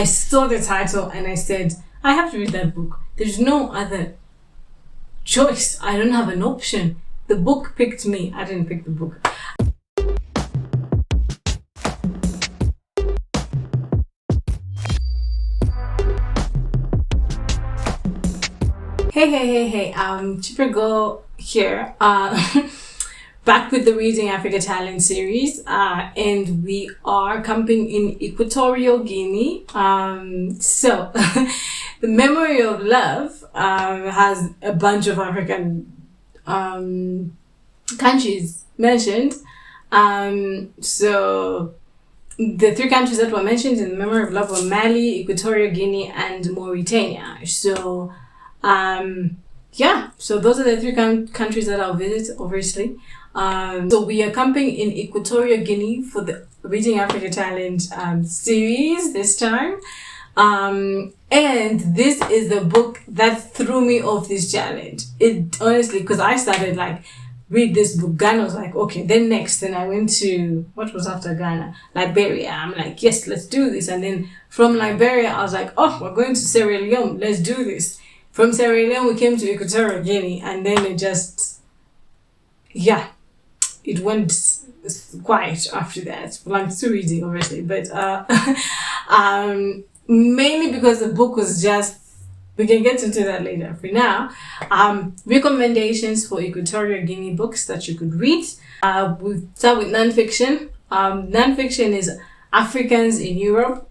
I saw the title and I said, I have to read that book. There's no other choice. I don't have an option. The book picked me. I didn't pick the book. Hey, Chipper Girl here. Back with the Reading Africa Talent series, and we are camping in Equatorial Guinea. So the Memory of Love has a bunch of African countries mentioned. So the three countries that were mentioned in the Memory of Love were Mali, Equatorial Guinea, and Mauritania. So so those are the three countries that I'll visit, obviously. So we are camping in Equatorial Guinea for the Reading Africa Challenge series this time. And this is the book that threw me off this challenge. It honestly, because I started read this book. Ghana was like, okay, then next. Then I went to, what was after Ghana? Liberia. I'm like, yes, let's do this. And then from Liberia, I was like, oh, we're going to Sierra Leone. Let's do this. From Sierra Leone, we came to Equatorial Guinea, and then it just, it went quiet after that. Well, I'm still reading, obviously, but mainly because the book was just, we can get into that later. For now, recommendations for Equatorial Guinea books that you could read. We start with nonfiction. Nonfiction is Africans in Europe.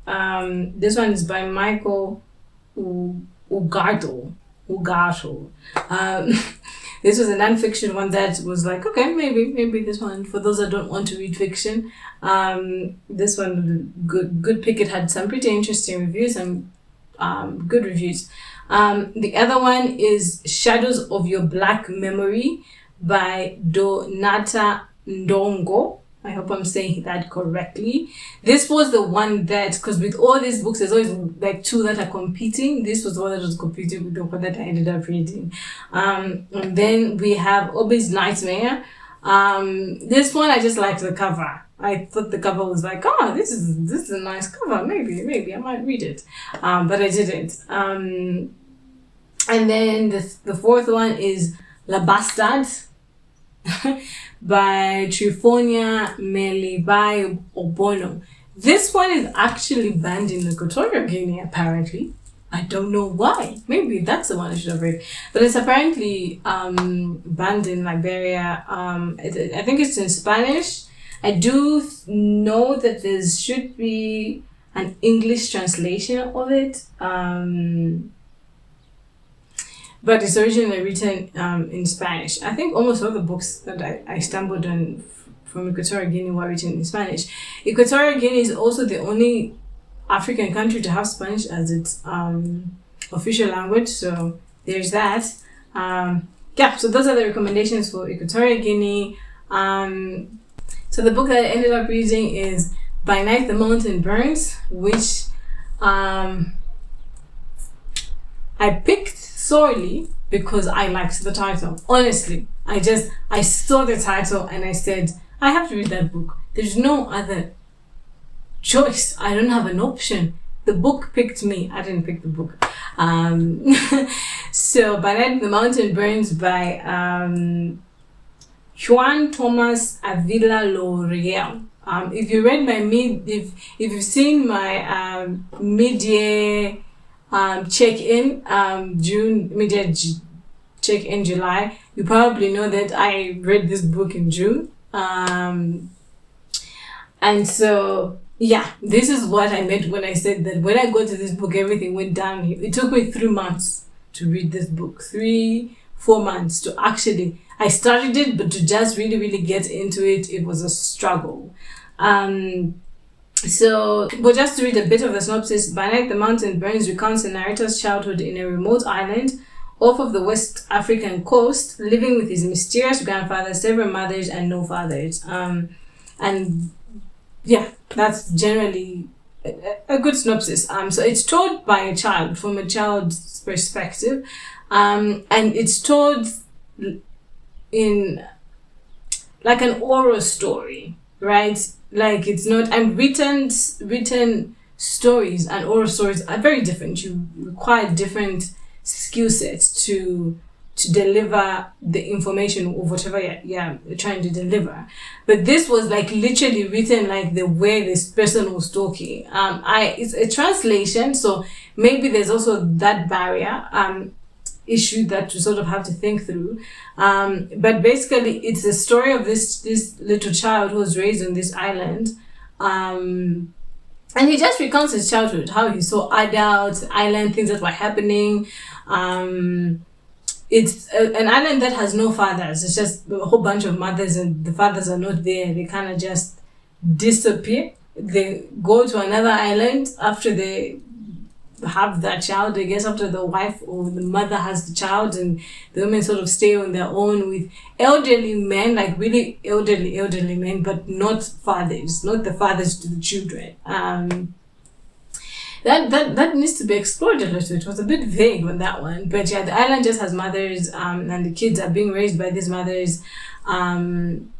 This one is by Michael Ugarto. This was a non-fiction one that was like, okay, maybe this one, for those that don't want to read fiction, this one, good pick. It had some pretty interesting reviews and good reviews. The other one is Shadows of Your Black Memory by Donata Ndongo. I hope I'm saying that correctly. This was the one that, because with all these books, there's always two that are competing. This was the one that was competing with the one that I ended up reading. And then we have Obi's Nightmare. This one, I just liked the cover. I thought the cover was like, oh, this is a nice cover. Maybe I might read it. But I didn't. And then the fourth one is La Bastard by Trifonia Melibai Obono. This one is actually banned in Equatorial Guinea, apparently. I don't know why. Maybe that's the one I should have read. But it's apparently banned in Liberia. I think it's in Spanish. I do know that there should be an English translation of it. But it's originally written in Spanish. I think almost all the books that I stumbled on from Equatorial Guinea were written in Spanish. Equatorial Guinea is also the only African country to have Spanish as its official language. So there's that. So those are the recommendations for Equatorial Guinea. So the book that I ended up reading is By Night the Mountain Burns, which I picked solely because I liked the title. Honestly, I saw the title and I said, I have to read that book. There's no other choice. I don't have an option. The book picked me. I didn't pick the book. So By Night the Mountain Burns by Juan Thomas Avila L'Oreal. If you read my if you've seen my mid-year check-in check-in July, you probably know that I read this book in June. And so this is what I meant when I said that when I got to this book, everything went downhill. It took me 3 months to read this book. 3-4 months to actually, I started it, but to just really get into it, it was a struggle. But just to read a bit of the synopsis, By Night the Mountain Burns recounts a narrator's childhood in a remote island off of the West African coast, living with his mysterious grandfather, several mothers, and no fathers. That's generally a good synopsis. So it's told by a child, from a child's perspective, and it's told in an oral story, right? Like, it's not, and written stories and oral stories are very different. You require different skill sets to deliver the information of whatever you're trying to deliver. But this was like literally written like the way this person was talking. It's a translation, so maybe there's also that barrier issue that you sort of have to think through. But basically it's the story of this little child who was raised on this island. And he just recounts his childhood, how he saw adults, island, things that were happening. It's an island that has no fathers. It's just a whole bunch of mothers, and the fathers are not there. They kind of just disappear. They go to another island after they have that child, I guess, after the wife or the mother has the child, and the women sort of stay on their own with elderly men, like really elderly men, but not fathers, not the fathers to the children. That needs to be explored a little. It was a bit vague on that one, but yeah, the island just has mothers, and the kids are being raised by these mothers, and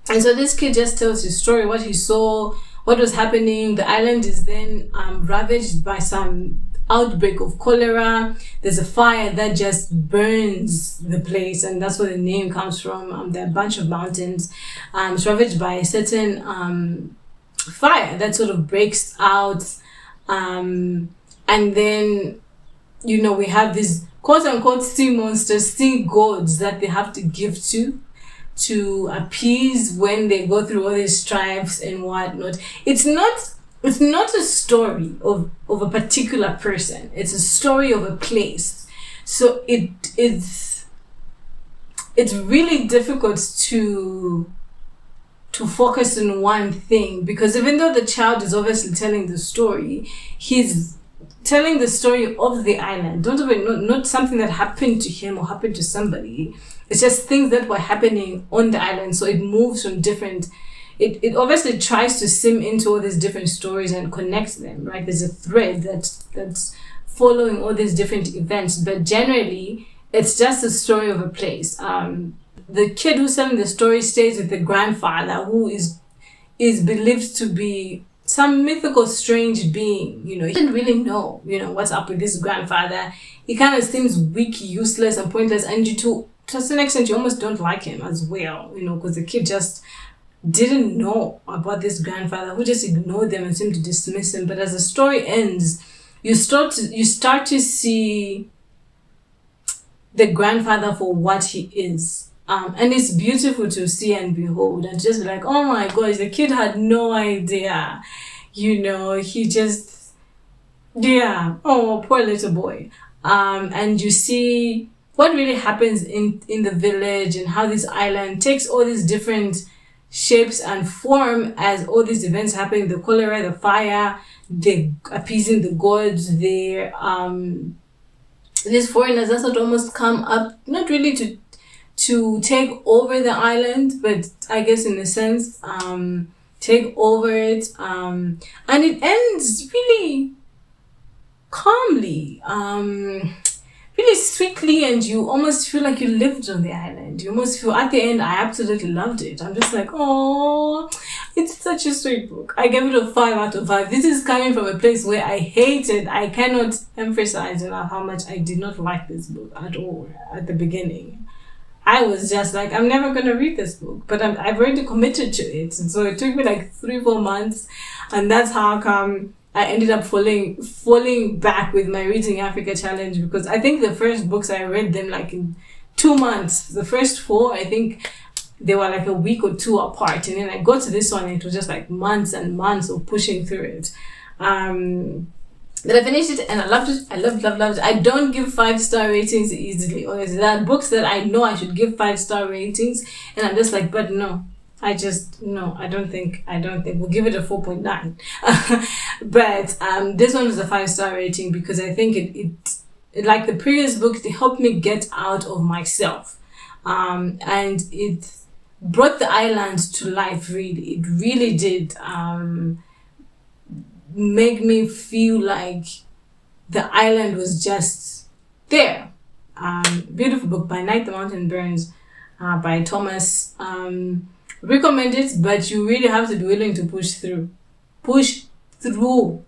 so this kid just tells his story, what he saw, what was happening. The island is then ravaged by some outbreak of cholera. There's a fire that just burns the place, and that's where the name comes from. There are a bunch of mountains. It's ravaged by a certain fire that sort of breaks out. And then, we have these quote-unquote sea monsters, sea gods that they have to give to appease when they go through all these strifes and whatnot. It's not a story of a particular person. It's a story of a place. So it's really difficult to focus on one thing, because even though the child is obviously telling the story, he's telling the story of the island. Not something that happened to him or happened to somebody. It's just things that were happening on the island. So it moves from different. It obviously tries to sim into all these different stories and connect them, right? There's a thread that's following all these different events, but generally it's just a story of a place. The kid who's telling the story stays with the grandfather, who is believed to be some mythical strange being. He didn't really know, what's up with this grandfather. He kind of seems weak, useless, and pointless, and to a certain extent, you almost don't like him as well, because the kid just didn't know about this grandfather, who just ignored them and seemed to dismiss him. But as the story ends, you start to see the grandfather for what he is. And it's beautiful to see and behold, and just like, oh my gosh, the kid had no idea, he just, oh, poor little boy. And you see what really happens in the village, and how this island takes all these different shapes and form as all these events happen. The cholera, the fire, the appeasing the gods, these foreigners that sort of almost come up, not really to take over the island, but I guess in a sense, take over it. And it ends really calmly, really sweetly, and you almost feel like you lived on the island. You almost feel, at the end, I absolutely loved it. I'm just like, oh, it's such a sweet book. I gave it a 5 out of 5. This is coming from a place where I hated. I cannot emphasize enough how much I did not like this book at all at the beginning. I was just like, I'm never going to read this book, but I've already committed to it. And so it took me like 3-4 months. And that's how come I ended up falling back with my Reading Africa challenge, because I think the first books I read them like in 2 months. The first 4, I think they were like a week or 2 apart. And then I got to this one, it was just like months and months of pushing through it. But I finished it and I loved it. I loved it. I don't give 5-star ratings easily. Honestly, there are books that I know I should give 5-star ratings, and I'm just like, but no. I don't think we'll give it a 4.9. But this one is a 5-star rating because I think it like the previous book, it helped me get out of myself. And it brought the island to life, really. It really did. Make me feel like the island was just there. Beautiful book by Night the Mountain Burns, by Thomas. Recommend it, but you really have to be willing to push through through.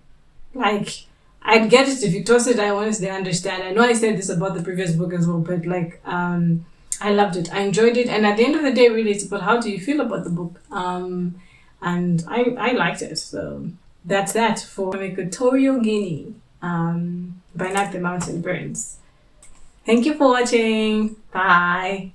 Like, I'd get it if you toss it, I honestly understand. I know I said this about the previous book as well, but like, I loved it. I enjoyed it. And at the end of the day, really, it's about how do you feel about the book. And I liked it. So that's that for Equatorial Guinea by Night the Mountain Burns. Thank you for watching. Bye.